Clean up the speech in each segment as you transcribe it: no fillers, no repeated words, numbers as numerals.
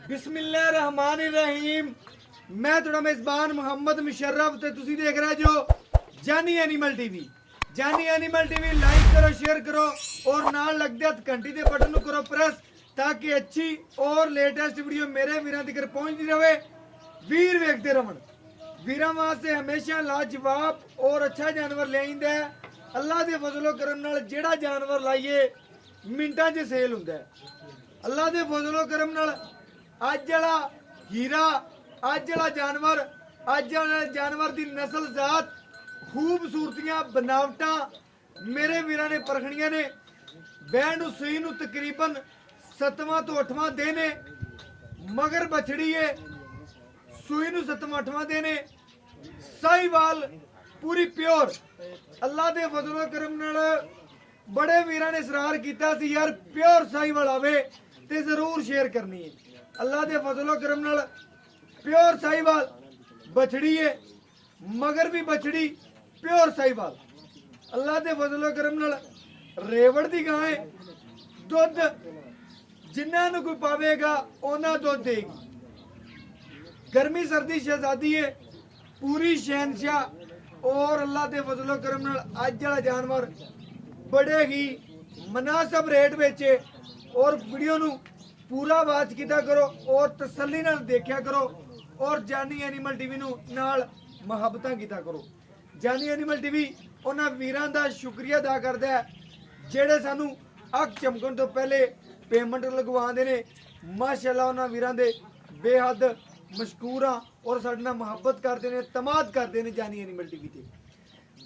बिस्मिल्लाहिर्रहमानिर्रहीम। मैं थोड़ा मेज़बान मोहम्मद मुशर्रफ ते तुसी देख रहे जो जानी एनिमल टीवी। जानी एनिमल टीवी लाइक करो, शेयर करो और नाल लगदे हथ घंटी दे बटन नूं करो प्रेस ताकि अच्छी और लेटेस्ट वीडियो मेरे वीरां तक पहुंचती रहे। वीर वेखते रहन। वीरां वास्ते हमेशा लाजवाब और अच्छा जानवर ले आइंदा है। अल्लाह दे फजलो करम नाल जेड़ा जानवर लाइए मिंटां 'च सेल हुंदा है। अल्लाह दे फजलो करम नाल अज वाला हीरा, अज वाला जानवर, अज वाले जानवर की नस्ल जात खूबसूरतियां बनावटा मेरे वीरां ने परखणियां ने। बैण नूं सूई नूं तकरीबन 7वां तो 8वां दिन है, मगर बछड़ी है सूई नूं 7वां 8वां दिन है। साहिवाल पूरी प्योर। अल्लाह दे फजलो करम नाल बड़े वीरां ने इसरार कीता सी यार प्योर साहिवाल आवे ते जरूर शेयर करनी है। अल्लाह दे फजलो करम नाल प्योर साहिवाल बछड़ी है, मगर भी बछड़ी प्योर साहिवाल। अल्लाह दे फजलो करम नाल रेवड़ दी गां है। दुध जिन्ना नूं कोई पावेगा ओना दुध देगी। गर्मी सर्दी शहजादी है, पूरी शहनशाह। और अल्लाह दे फजलो करम नाल अज वाला जानवर बड़े ही मुनासिब रेट बेचे। और वीडियो नूं पूरा वाच किया करो और तसल्ली नाल देखा करो और जानी एनिमल टीवी नूं नाल मुहब्बतां किया करो। जानी एनिमल टीवी उन्हां वीरां दा शुक्रिया अदा करदा है जेड़े सानू अख चमकण तो पहले पेमेंट लगवांदे ने। माशाअल्लाह उन्हां वीरां दे बेहद मशकूर हाँ और साडे नाल मुहब्बत करते हैं, तमाद करते हैं जानी एनिमल टीवी ते।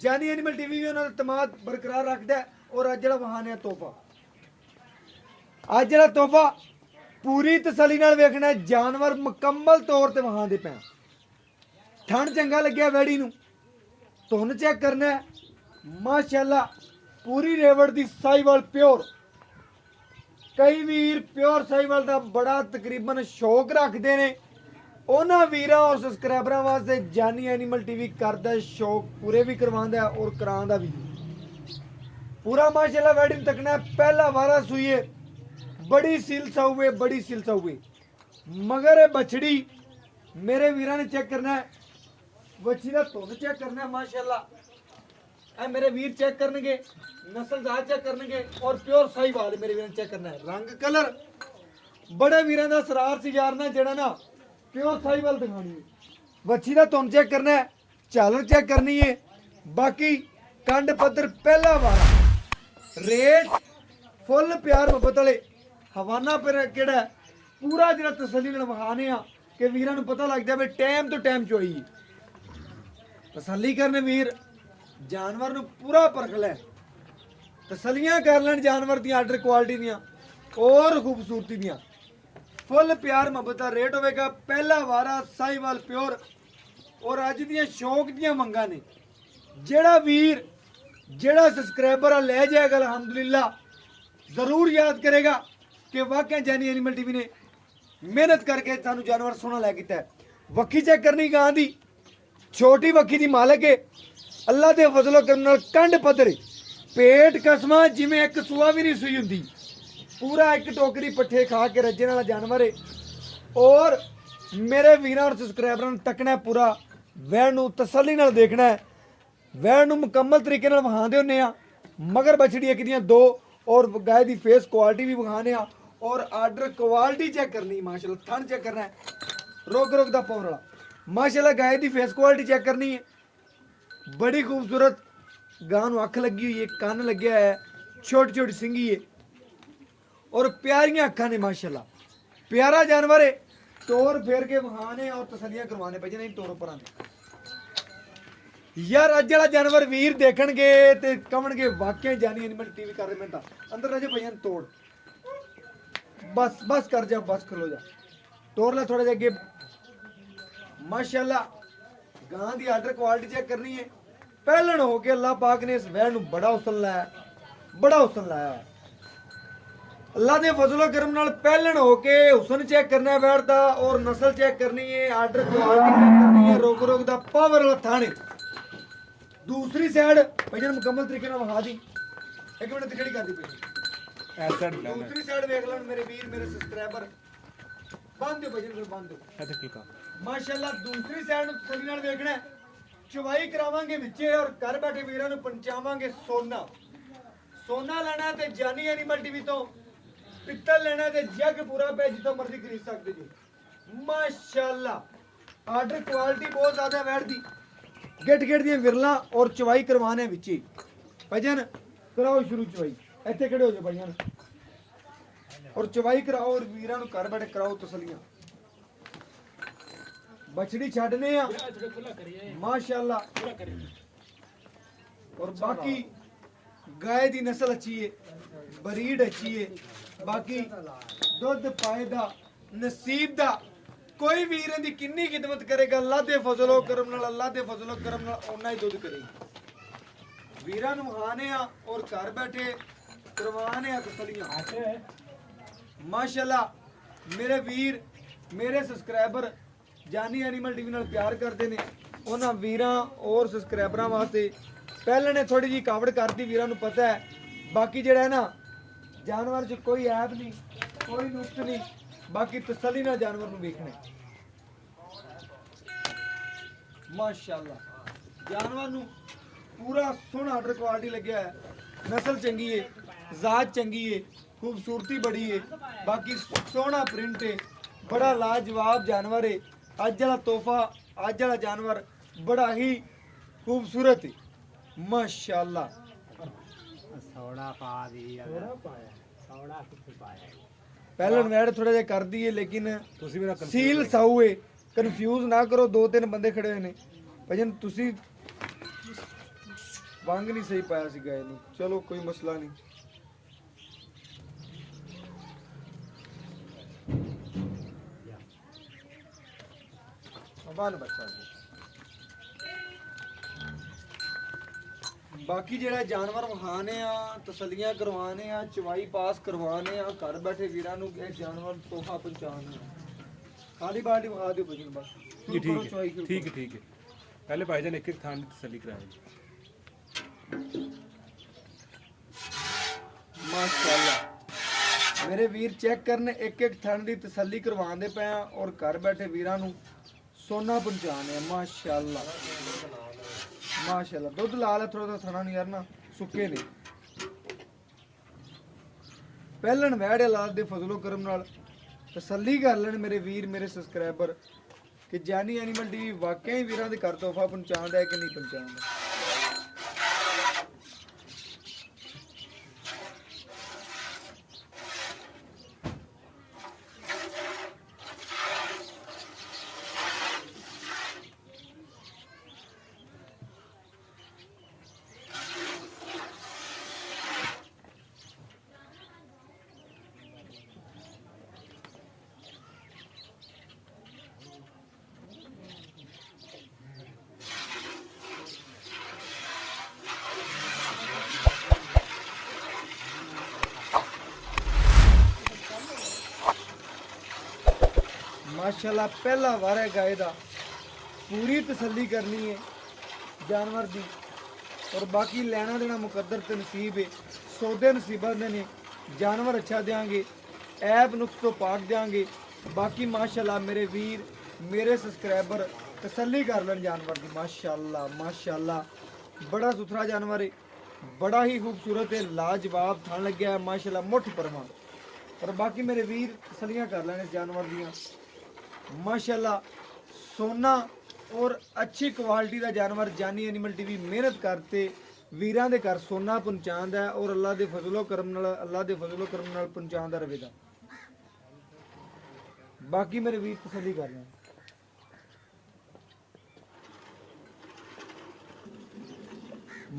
जानी एनिमल टीवी भी उन्हां दा तमाद बरकरार रखदा है। और अज जिहड़ा वहाने तोहफा, अज जिहड़ा तोहफा पूरी तसल्ली नाल वेखना है। जानवर मुकम्मल तौर ते वहां दे पैण ठंड चंगा लग्या वैड़ी नूं धुन चेक करना है। माशाअल्लाह पूरी रेवड़ दी साहिवाल प्योर। कई वीर प्योर साहिवाल दा बड़ा तकरीबन शौक रखते हैं। उन्हां वीरां और सबसक्राइबरां वास्ते जानी एनिमल टीवी करदा है, शौक पूरे भी करवांदा है और करांदा भी पूरा। माशाअल्लाह वैडिंग तकना है, पहला वारा सुईए बड़ी सिल साउए, बड़ी सिल साउए। मगर बछड़ी मेरे वीरां ने चेक करना है, बछड़ी का धुन चेक करना है। माशाअल्लाह ए मेरे वीर चेक करनगे, नस्ल जात चेक करनगे और प्योर साहिवाल मेरे वीरां ने चेक करना है। रंग कलर बड़े वीरां दा सरार सिजारना जेड़ा ना प्योर साहिवाल दिखानी है। बछड़ी का धुन चेक करना है, झालर चेक करनी है। बाकी कंड पत्थर पहला वारा रेट फुल प्यार मुहब्बत वाले हवाना पर केड़ा पूरा जिहड़ा तसल्ली नाल वहाने आ कि वीरां नूं पता लगदा भी टाइम तो टाइम चोई तसल्ली करने। वीर जानवर नूं पूरा परख लै, तसल्लियां कर लैण जानवर दी आर्डर क्वालिटी दियां और खूबसूरती दियां। फुल प्यार मुहब्बत दा रेट होवेगा। पहला वारा साहिवाल प्योर। और अज दियां शौक दियां मंगां ने जेड़ा वीर जेड़ा सबसक्राइबर ले जाएगा अल्हम्दुलिल्लाह जरूर याद करेगा कि वाकई जानी एनिमल टीवी ने मेहनत करके सानू जानवर सोना लै कीता है। वक्खी चेक करनी गां दी, छोटी वक्खी दी मालक है। अल्लाह दे फजलो करम नाल कंड पद्धर पेट कसमा जिवें एक सूआ भी नहीं सुई हुंदी। पूरा एक टोकरी पट्ठे खा के रज्जने वाला जानवर है। और मेरे वीरां और सबसक्राइबरां नूं तकना है, पूरा वैण नूं तसल्ली नाल देखना है। वैण नूं मुकम्मल तरीके नाल वहांदे हुंदे आ। मगर बछड़ी एक दियां दो और गाय दी फेस क्वालिटी भी विखाने आ और आर्डर क्वालिटी चेक करनी। माशाअल्लाह थन चेक करना है, रोक रोक दा पाउर वाला। माशाअल्लाह गाय दी फेस क्वालिटी चेक करनी है। बड़ी खूबसूरत गां नूं अख लगी हुई है, कन लग्या है, छोटी छोटी सिंगी है और प्यारियां अखां ने। माशाअल्लाह प्यारा जानवर है। तोर फेर के वहाने और तसलियां करवाने पे नहीं तोर पर आने यार। अज वाला जानवर वीर देखणगे ते कवणगे वाकई जानी एनिमल टीवी कर रहे। मैं अंदर रह जा भैया तोड़, बस बस कर जा, बस खलो जा, तोड़ ला थोड़ा जा अगे। माशाअल्लाह गां दी आर्डर क्वालिटी चेक करनी है। पहलन हो के अल्लाह पाक ने इस वैण नूं बड़ा हुसन लाया, बड़ा हुसन लाया है। अल्लाह दे फजलो करम नाल पहलन हो के हुसन चेक करना है वैण दा और नस्ल चेक करनी है, आर्डर क्वालिटी चेक करनी है। रोक रोक दा पावर वाला थाने। दूसरी साइड भैया मुकम्मल तरीके नाल वहा दी। एक मिनट खड़ी कर दी। दूसरी साइड देख लो मेरे वीर, मेरे सब्सक्राइबर। ਬੰਦ ਦਿਓ ਭਾਜੀ ਬੰਦ ਦਿਓ ਇੱਥੇ ਕਲਿਕਾ ਮਾਸ਼ਾਅੱਲਾ ਦੂਸਰੀ ਸਾਈਡ ਨੂੰ ਤਸੱਲੀ ਨਾਲ ਵੇਖਣਾ ਹੈ। ਚਵਾਈ ਕਰਾਵਾਂਗੇ ਵਿੱਚੇ ਔਰ ਘਰ ਬੈਠੇ ਵੀਰਾਂ ਨੂੰ ਪਹੁੰਚਾਵਾਂਗੇ ਸੋਨਾ। ਸੋਨਾ ਲੈਣਾ ਤੇ ਜਾਨੀ ਐਨੀਮਲ ਟੀਵੀ ਤੋਂ, ਪਿੱਤਲ ਲੈਣਾ ਤੇ ਜਗਪੂਰਾ ਪੇ ਜਿੱਥੋਂ ਮਰਜ਼ੀ ਖਰੀਦ ਸਕਦੇ ਜੀ। ਮਾਸ਼ਾਅੱਲਾ ਆਰਡਰ ਕੁਆਲਿਟੀ ਬਹੁਤ ਜ਼ਿਆਦਾ ਬੈਠਦੀ। ਗਿੱਟ ਦੀਆਂ ਵਿਰਲਾਂ ਔਰ ਚਵਾਈ ਕਰਵਾਣੇ ਵਿੱਚ ਹੀ। ਭਜਨ ਕਰਾਓ ਸ਼ੁਰੂ ਚਵਾਈ, ਇੱਥੇ ਖੜੇ ਹੋ ਜਾਓ ਭਜਨ ਔਰ ਚਵਾਈ ਕਰਾਓ ਔਰ ਵੀਰਾਂ ਨੂੰ ਘਰ ਬੈਠੇ ਕਰਾਓ ਤਸੱਲੀਆਂ। बछड़ी छाड़ने माशाल्लाह और बाकी गाय दी नस्ल अच्छी है, ब्रीड अच्छी है, बाकी दुध पाएदा नसीब दा कोई वीर दी किन्नी खिदमत करेगा अल्लाह दे फजलो करम नाल, अल्लाह दे फजलो करम नाल ओना ही दुध करेगी। वीरां नूं खाने आ और घर बैठे करवाने आ तसल्लियां। माशाल्लाह मेरे वीर मेरे सब्सक्राइबर जानी एनिमल टीवी नाल प्यार करते ने, उन्हां वीरां और सबसक्राइबरां वास्ते पहले ने थोड़ी जी कावड़ करती, वीरां नूं पता है। बाकी जेड़ा है ना जानवर च कोई ऐब नहीं, कोई नुक्स नहीं, बाकी तसल्ली नाल जानवर नूं वेखना। माशाअल्लाह जानवर नूं पूरा सोहना आर्डर क्वालिटी लग्या है, नस्ल चंगी है, जात चंगी है, खूबसूरती बड़ी है, बाकी सोहना प्रिंट है, बड़ा लाजवाब जानवर है। अज वाला तोहफा अज वाला जानवर बड़ा ही खूबसूरत है माशाअल्लाह। पहले नवैड थोड़ा जिहा कर दी है लेकिन सील साऊ है, कन्फ्यूज ना करो। दो तीन बंदे खड़े हुए ने भजन तुसी वंग नहीं सही पाया सी गाय नूं, चलो कोई मसला नहीं। बाकी जेड़ा जानवर वहाने आ तसलियां करवाने आ चवाई पास करवाने आ घर बैठे वीरां नूं ये जानवर तोहफा पहुंचाने खाली बाल्टी वहा दियो भजन बस जी। ठीक है पहले भाईजान एक एक थान की तसल्ली कराएंगे। माशाअल्लाह मेरे वीर चेक करने एक एक थान की तसल्ली करवाने पे और घर बैठे वीरां नूं सोना पहुंचाने। माशाअल्लाह माशाअल्लाह दुध लाल है थोड़ा थोड़ा नहीं यार ना सुके ने। पहलन वैड़ लाल दे फजलो करम नाल तसल्ली कर लेन मेरे वीर मेरे सबसक्राइबर कि जानी एनिमल टीवी वाकई वीरां दे घर तोहफा पहुंचांदा है कि नहीं पहुंचांदा। माशाल्लाह पहला वार है गाय दा, पूरी तसल्ली करनी है जानवर दी और बाकी लेना देना मुकद्दर ते नसीब है। सौदे नसीबत दे ने, जानवर अच्छा देंगे, ऐब नुक्स तो पाक देंगे। बाकी माशाल्लाह मेरे वीर मेरे सब्सक्राइबर तसल्ली कर लें जानवर की। माशाल्लाह माशाल्लाह बड़ा सुथरा जानवर है, बड़ा ही खूबसूरत है, लाजवाब थान लग गया है माशाल्लाह मुठ परमा। और बाकी मेरे वीर तसल्लियां कर लेने जानवर दियाँ माशाल्लाह। सोना और अच्छी क्वालिटी का जानवर जानी एनिमल टीवी मेहनत करते वीरां दे घर सोना पहुंचांदा है और अल्लाह दे फजलो करम नाल पहुंचांदा रहेगा। बाकी मेरे वीर तसल्ली कर रहे हैं।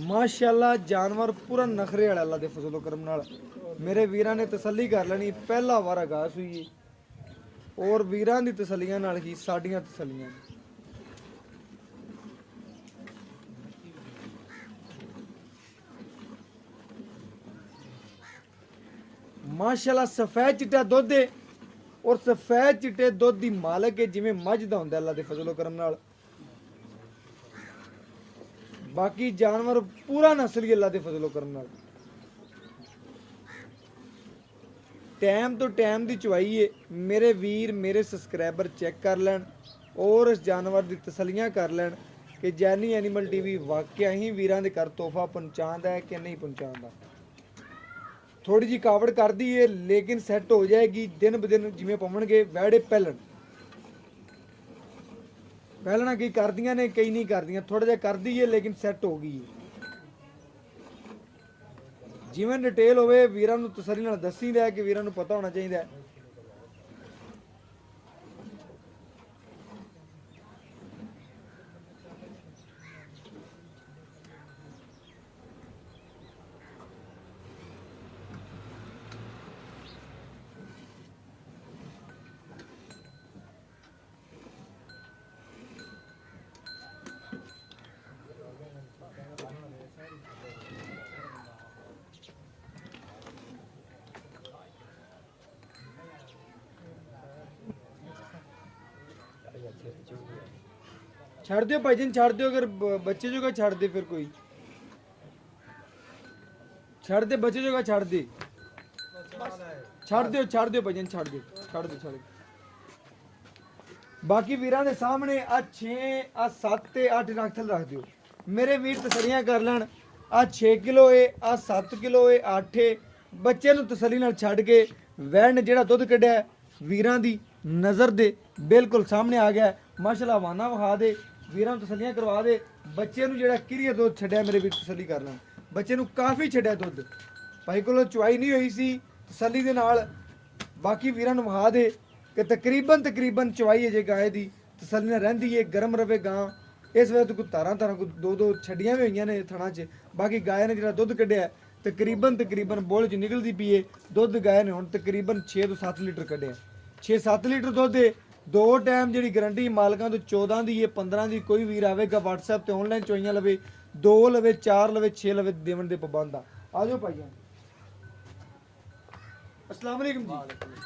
माशाल्लाह जानवर पूरा नखरे वाला अल्लाह दे फजलो करम नाल मेरे वीरां ने तसल्ली कर लेनी। पहला वार आगाज हुई है और वीरां दी तसल्लियां नाल ही साडियां तसल्लियां। माशाल्लाह सफेद चिट्टा दुध है और सफेद चिट्टे दुध दी मालक है जिवें मझ दा हुंदा अल्लाह दे फजलो करम नाल। बाकी जानवर पूरा नस्ली अल्लाह दे फजलो करम नाल। ਟਾਈਮ ਤੋਂ ਟਾਈਮ ਦੀ ਚਵਾਈ ਏ। ਮੇਰੇ ਵੀਰ ਮੇਰੇ ਸਬਸਕ੍ਰਾਈਬਰ ਚੈੱਕ ਕਰ ਲੈਣ ਔਰ ਇਸ ਜਾਨਵਰ ਦੀ ਤਸੱਲੀਆਂ ਕਰ ਲੈਣ ਕਿ ਜੈਨੀ ਐਨੀਮਲ ਟੀਵੀ ਵਾਕਿਆ ਹੀ ਵੀਰਾਂ ਦੇ ਘਰ ਤੋਹਫਾ ਪਹੁੰਚਾਉਂਦਾ ਹੈ ਕਿ ਨਹੀਂ ਪਹੁੰਚਾਉਂਦਾ। ਥੋੜੀ ਜੀ ਕਾਵੜ ਕਰਦੀ ਏ ਲੇਕਿਨ ਸੈੱਟ ਹੋ ਜਾਏਗੀ ਦਿਨ ਬ ਦਿਨ ਜਿਵੇਂ ਪਵਣਗੇ ਵੈੜੇ ਪਹਿਲਣਾ ਕਈ ਕਰਦੀਆਂ ਨੇ ਕਈ ਨਹੀਂ ਕਰਦੀਆਂ, ਥੋੜਾ ਜਿਹਾ ਕਰਦੀ ਏ ਲੇਕਿਨ ਸੈੱਟ ਹੋ ਗਈ ਏ। ਜਿਵੇਂ ਡਿਟੇਲ ਹੋਵੇ ਵੀਰਾਂ ਨੂੰ ਤਸੱਲੀ ਨਾਲ ਦੱਸੀਦਾ ਕਿ ਵੀਰਾਂ ਨੂੰ ਪਤਾ ਹੋਣਾ ਚਾਹੀਦਾ ਹੈ। ਛੱਡ ਦਿਓ ਭਾਈਜਨ, ਛੱਡ ਦਿਓ। ਅਗਰ ਬੱਚੇ ਜੋਗਾ ਛੱਡ ਦੇ, ਫਿਰ ਕੋਈ ਛੱਡ ਦੇ, ਬੱਚੇ ਜੋਗਾ ਛੱਡ ਦੇ, ਛੱਡ ਦਿਓ ਭਾਈਜਨ, ਛੱਡ ਦਿਓ। ਬਾਕੀ ਵੀਰਾਂ ਦੇ ਸਾਹਮਣੇ ਆ 6 ਆ 7 ਤੇ 8 ਰੱਖ ਦਿਓ। ਮੇਰੇ ਵੀਰ ਤਸੱਲੀਆਂ ਕਰ ਲੈਣ। ਆ 6 ਕਿਲੋ ਏ, ਆ 7 ਕਿਲੋ ਏ, 8 ਏ। ਬੱਚੇ ਨੂੰ ਤਸੱਲੀ ਨਾਲ ਛੱਡ ਕੇ ਵੈੜ ਨੇ ਜਿਹੜਾ ਦੁੱਧ ਕੱਢਿਆ ਵੀਰਾਂ ਦੀ ਨਜ਼ਰ ਦੇ ਬਿਲਕੁਲ ਸਾਹਮਣੇ ਆ ਗਿਆ। ਮਾਸ਼ਾਅੱਲਾ ਵਾਨਾ ਵਿਖਾ ਦੇ, ਵੀਰਾਂ ਨੂੰ ਤਸੱਲੀਆਂ ਕਰਵਾ ਦੇ। ਬੱਚੇ ਨੂੰ ਜਿਹੜਾ ਕਿਰੀਆ ਦੁੱਧ ਛੱਡਿਆ ਮੇਰੇ ਵੀਰ ਤਸੱਲੀ ਕਰ ਲੈਣ। ਬੱਚੇ ਨੂੰ ਕਾਫੀ ਛੱਡਿਆ ਦੁੱਧ, ਭਾਈ ਕੋਲੋਂ ਚੁਆਈ ਨਹੀਂ ਹੋਈ ਸੀ ਤਸੱਲੀ ਦੇ ਨਾਲ। ਬਾਕੀ ਵੀਰਾਂ ਨੂੰ ਵਿਖਾ ਦੇ ਕਿ ਤਕਰੀਬਨ ਚੁਆਈ ਹੈ ਜੇ ਗਾਏ ਦੀ ਤਸੱਲੀ ਨਾਲ ਰਹਿੰਦੀ ਏ। ਗਰਮ ਰਵੇ ਗਾਂ। ਇਸ ਵੇਲੇ ਕੋਈ ਤਾਰਾਂ ਕੋਈ ਦੋ ਛੱਡੀਆਂ ਵੀ ਹੋਈਆਂ ਨੇ ਥਣਾ 'ਚ। ਬਾਕੀ ਗਾਏ ਨੇ ਜਿਹੜਾ ਦੁੱਧ ਕੱਢਿਆ ਤਕਰੀਬਨ ਬੋਲ 'ਚ ਨਿਕਲਦੀ ਪਈਏ। ਦੁੱਧ ਗਾਏ ਨੇ ਹੁਣ ਤਕਰੀਬਨ 6 ਤੋਂ 7 ਲੀਟਰ ਕੱਢਿਆ। 6-7 ਲੀਟਰ ਦੁੱਧ ਏ। 2 ਟਾਈਮ ਜਿਹੜੀ ਗਰੰਟੀ ਮਾਲਕਾਂ ਤੋਂ 14 ਦੀ ਏ 15 ਦੀ। ਕੋਈ ਵੀਰ ਆਵੇਗਾ WhatsApp ਤੇ ਆਨਲਾਈਨ ਚੋਈਆਂ ਲਵੇ, 2 ਲਵੇ, 4 ਲਵੇ, 6 ਲਵੇ, ਦੇਵਣ ਦੇ ਪਾਬੰਦ ਆ ਜਾਓ ਭਾਈਆਂ। अस्सलाम वालेकुम जी।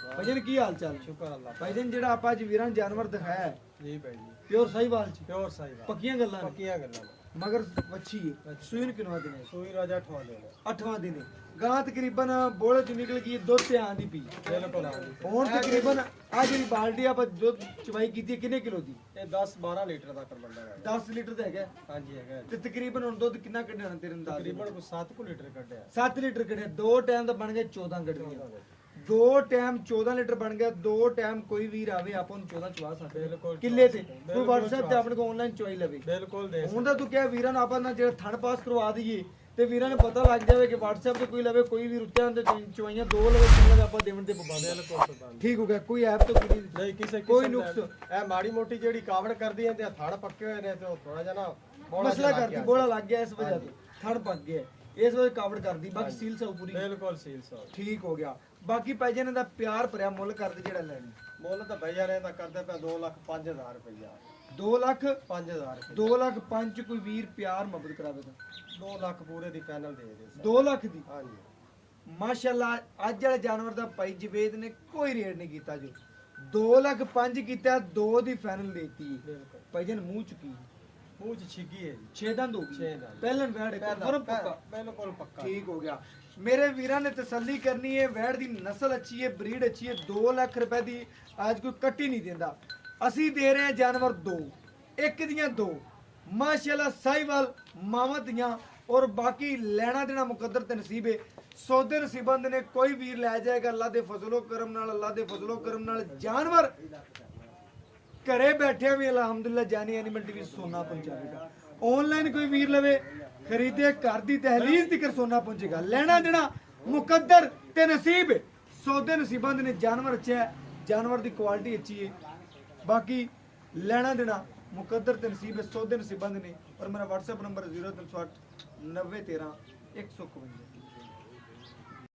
भाईजान की हाल चाल? शुक्र अल्लाह। भाईजान जेड़ा आप आज वीरां जानवर दिखाया है जी भाई जी, प्योर साहिवाल ची, प्योर साहिवाल, पक्कियां गल्लां ने, पक्कियां गल्लां ने। मगर वच्छी है। सूई ਨੂੰ ਕਿੰਨਾ ਦਿਨ ਹੈ? ਸੂਈ ਰਾਜਾ 8ਵਾਂ ਦਿਨ ਹੈ। 8ਵਾਂ ਦਿਨ ਹੈ। ਗਾਂ ਤਕਰੀਬਨ ਬੋਲੇ ਚ ਨਿਕਲ ਗਈ, ਦੁੱਧ ਤੇ ਆਂਦੀ ਪਈ। ਬਿਲਕੁਲ ਆਉਂਦੀ। ਹੁਣ ਤਕਰੀਬਨ ਆ ਜਿਹੜੀ ਬਾਲਟੀ ਆਪਾਂ ਦੁੱਧ ਚਵਾਈ ਕੀਤੀ ਕਿੰਨੇ ਕਿਲੋ ਦੀ? ਇਹ 10-12 ਲੀਟਰ ਦਾ ਬੰਦਾ ਹੈ। 10 ਲੀਟਰ ਦਾ ਹੈਗਾ। ਹਾਂਜੀ ਹੈਗਾ। ਤੇ ਤਕਰੀਬਨ ਹੁਣ ਦੁੱਧ ਕਿੰਨਾ ਕੱਢਣਾ ਤੇਰੇ ਅੰਦਾਜ਼? ਤਕਰੀਬਨ ਕੋਈ 7 ਲੀਟਰ ਕੱਢਿਆ। 7 ਲੀਟਰ ਕੱਢਿਆ। 2 ਟਾਈਮ ਦਾ ਬਣ ਗਿਆ 14 ਕੱਢੀਆਂ। 2 ਟਾਈਮ 14 ਲੀਟਰ ਬਣ ਗਿਆ। 2 ਟਾਈਮ ਕੋਈ ਵੀਰ ਆਵੇ ਆਪਾਂ ਨੂੰ 14 ਚਵਾ ਸਕਦੇ ਬਿਲਕੁਲ ਕਿੱਲੇ ਤੇ। ਕੋਈ ਬਿਲਕੁਲ WhatsApp ਤੇ ਆਪਣੇ ਕੋ ਆਨਲਾਈਨ ਚਵਾਈ ਲਵੇ। ਬਿਲਕੁਲ ਦੇ ਹੁਣ ਤਾਂ ਤੂੰ ਕਿਹਾ ਵੀਰਾਂ ਨੂੰ ਆਪਾਂ ਨਾ ਜਿਹੜਾ ਥਣ ਪਾਸ ਕਰਵਾ ਦਈਏ ਤੇ ਵੀਰਾਂ ਨੂੰ ਪਤਾ ਲੱਗ ਜਾਵੇ ਕਿ WhatsApp ਤੇ ਕੋਈ ਲਵੇ, ਕੋਈ ਵੀ ਉੱਤੇ ਆਂਦੇ ਚਵਾਈਆਂ 2 ਲਵੇ 3 ਲਵੇ ਆਪਾਂ ਦੇਵਣ ਤੇ ਪਾਬੰਦ। ਬਿਲਕੁਲ ਪਾਬੰਦ। ਠੀਕ ਹੋ ਗਿਆ। ਕੋਈ ਐਪ ਤੋਂ ਕੋਈ ਨਹੀਂ ਕਿਸੇ ਕੋਈ ਨੁਕਸ। ਇਹ ਮਾੜੀ ਮੋਟੀ ਜਿਹੜੀ ਕਾਵੜ ਕਰਦੀ ਹੈ ਤੇ ਥੜ ਪੱਕੇ ਹੋਏ ਨੇ ਤੇ ਉਹ ਥੋੜਾ ਜਿਹਾ ਨਾ ਮਸਲਾ ਕਰਦੀ, ਬੋਲਾ ਲੱਗ ਗਿਆ ਇਸ ਵਜ੍ਹਾ ਤੋਂ ਥਣ ਪੱਕ ਗਿਆ, ਇਸ ਵਜ੍ਹਾ ਕਾਵੜ ਕਰਦੀ। ਬਾਕੀ ਸੀਲ ਸਭ ਪੂਰੀ ਬਿਲਕੁਲ ਸੀਲ ਸੌ ਠੀਕ ਹੋ ਗਿਆ। ਬਾਕੀ ਭਾਈ ਜੀ ਦਾ ਪਿਆਰ ਭਰਿਆ ਮੁੱਲ ਕਰਦੇ ਜਿਹੜਾ ਲੈਣੀ। ਮੁੱਲ ਤਾਂ ਭਈਆ ਨੇ ਤਾਂ ਕਰਦੇ ਪਿਆ 2,05,000 ਰੁਪਇਆ। 2 ਲੱਖ 5,000 2 ਲੱਖ 5 ਕੋਈ ਵੀਰ ਪਿਆਰ ਮੁਹੱਬਤ ਕਰਾਵੇ ਤਾਂ 2 ਲੱਖ ਪੂਰੇ ਦੀ ਫਾਈਨਲ ਦੇ ਦੇ। 2 ਲੱਖ ਦੀ ਹਾਂਜੀ ਮਾਸ਼ਾਅੱਲਾ। ਅੱਜ ਵਾਲੇ ਜਾਨਵਰ ਦਾ ਭਾਈ ਜਵੇਦ ਨੇ ਕੋਈ ਰੇਟ ਨਹੀਂ ਕੀਤਾ ਜੋ 2 ਲੱਖ 5 ਕੀਤਾ, 2 ਦੀ ਫਾਈਨਲ ਦੇਤੀ। ਬਿਲਕੁਲ ਭਾਈ ਜਨ ਮੂੰਹ ਚੁੱਕੀ ਮੂੰਹ ਚ ਛਿੱਗੀ ਹੈ ਜੀ। 6 ਦੰਦ ਹੋ ਗਈ। 6 ਦੰਦ। ਪਹਿਲਨ ਵੈੜ ਕਨਫਰਮ ਪੱਕਾ ਬਿਲਕੁਲ ਪੱਕਾ। ਠੀਕ ਹੋ ਗਿਆ। ਮੇਰੇ ਵੀਰਾਂ ਨੇ ਤਸੱਲੀ ਕਰਨੀ ਹੈ, ਵੈੜ ਦੀ ਨਸਲ ਅੱਛੀ ਹੈ, ਬਰੀਡ ਅੱਛੀ ਹੈ। 2 ਲੱਖ ਰੁਪਏ ਦੀ ਅੱਜ ਕੋਈ ਕੱਟੀ ਨਹੀਂ ਦਿੰਦਾ। ਅਸੀਂ ਦੇ ਰਹੇ ਹਾਂ ਜਾਨਵਰ 2, ਇੱਕ ਦੀਆਂ 2 ਮਾਸ਼ਾਅੱਲਾ ਸਾਹੀਵਾਲ ਮਾਵਾਂ ਦੀਆਂ। ਔਰ ਬਾਕੀ ਲੈਣਾ ਦੇਣਾ ਮੁਕੱਦਰ ਤੇ ਨਸੀਬ ਹੈ। ਸੌਦੇ ਨਸੀਬੰਦ ਨੇ ਕੋਈ ਵੀਰ ਲੈ ਜਾਏਗਾ ਅੱਲਾ ਦੇ ਫਜ਼ਲੋ ਕਰਮ ਨਾਲ। ਅੱਲਾ ਦੇ ਫਜ਼ਲੋ ਕਰਮ ਨਾਲ ਜਾਨਵਰ ਘਰੇ ਬੈਠੇ ਵੀ ਅਲਹਮਦੁਲਿਲਾ ਜਾਨੀ ਐਨੀਮਲ ਟੀਵੀ ਸੋਨਾ ਪਹੁੰਚਾਵੇਗਾ। ਆਨਲਾਈਨ ਕੋਈ ਵੀਰ ਲਵੇ ਖਰੀਦੇ ਘਰ ਦੀ ਤਹਿਲੀਜ਼ ਤੱਕ ਸੋਨਾ ਪਹੁੰਚੇਗਾ। ਲੈਣਾ ਦੇਣਾ ਮੁਕੱਦਰ ਤੇ ਨਸੀਬ ਹੈ। ਸੌਦੇ ਨਸੀਬੰਦ ਨੇ। ਜਾਨਵਰ ਅੱਛਾ ਹੈ, ਜਾਨਵਰ ਦੀ ਕੁਆਲਿਟੀ ਅੱਛੀ ਹੈ। ਬਾਕੀ ਲੈਣਾ ਦੇਣਾ ਮੁਕੱਦਰ ਤੇ ਨਸੀਬ ਹੈ। ਸੌਦੇ ਨਸੀਬੰਦ ਨੇ। ਔਰ ਮੇਰਾ WhatsApp ਨੰਬਰ 0308 9013 151।